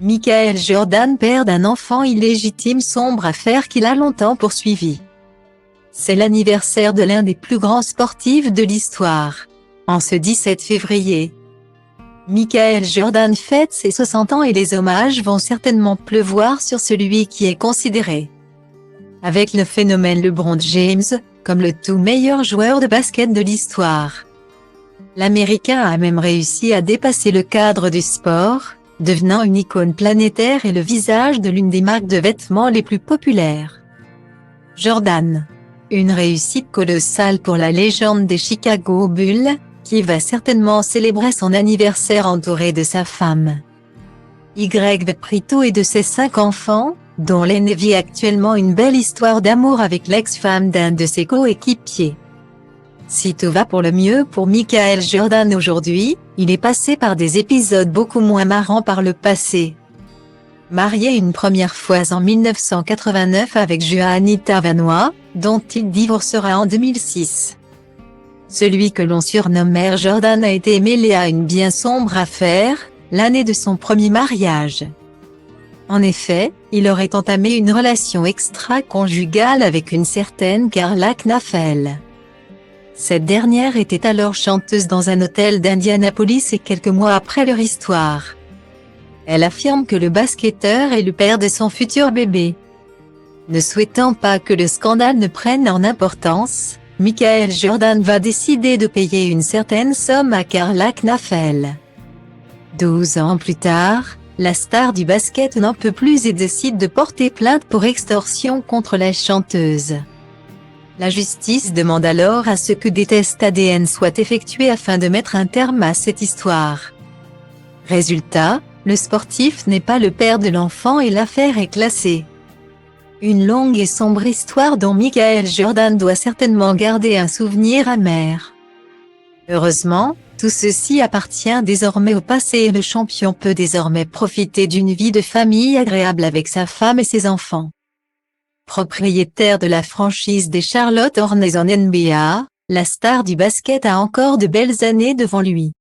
Michael Jordan, père d'un enfant illégitime, sombre affaire qu'il a longtemps poursuivie. C'est l'anniversaire de l'un des plus grands sportifs de l'histoire. En ce 17 février, Michael Jordan fête ses 60 ans et les hommages vont certainement pleuvoir sur celui qui est considéré, avec le phénomène LeBron James, comme le tout meilleur joueur de basket de l'histoire. L'Américain a même réussi à dépasser le cadre du sport, devenant une icône planétaire et le visage de l'une des marques de vêtements les plus populaires. Jordan. Une réussite colossale pour la légende des Chicago Bulls, qui va certainement célébrer son anniversaire entouré de sa femme, Y. Prito, et de ses 5 enfants, dont l'aîné vit actuellement une belle histoire d'amour avec l'ex-femme d'un de ses coéquipiers. Si tout va pour le mieux pour Michael Jordan aujourd'hui, il est passé par des épisodes beaucoup moins marrants par le passé. Marié une première fois en 1989 avec Juanita Vanoa, dont il divorcera en 2006. Celui que l'on surnomme Air Jordan a été mêlé à une bien sombre affaire, l'année de son premier mariage. En effet, il aurait entamé une relation extra-conjugale avec une certaine Karla Knaffel. Cette dernière était alors chanteuse dans un hôtel d'Indianapolis et quelques mois après leur histoire, elle affirme que le basketteur est le père de son futur bébé. Ne souhaitant pas que le scandale ne prenne en importance, Michael Jordan va décider de payer une certaine somme à Karla Knaffel. 12 ans plus tard, la star du basket n'en peut plus et décide de porter plainte pour extorsion contre la chanteuse. La justice demande alors à ce que des tests ADN soient effectués afin de mettre un terme à cette histoire. Résultat, le sportif n'est pas le père de l'enfant et l'affaire est classée. Une longue et sombre histoire dont Michael Jordan doit certainement garder un souvenir amer. Heureusement, tout ceci appartient désormais au passé et le champion peut désormais profiter d'une vie de famille agréable avec sa femme et ses enfants. Propriétaire de la franchise des Charlotte Hornets en NBA, la star du basket a encore de belles années devant lui.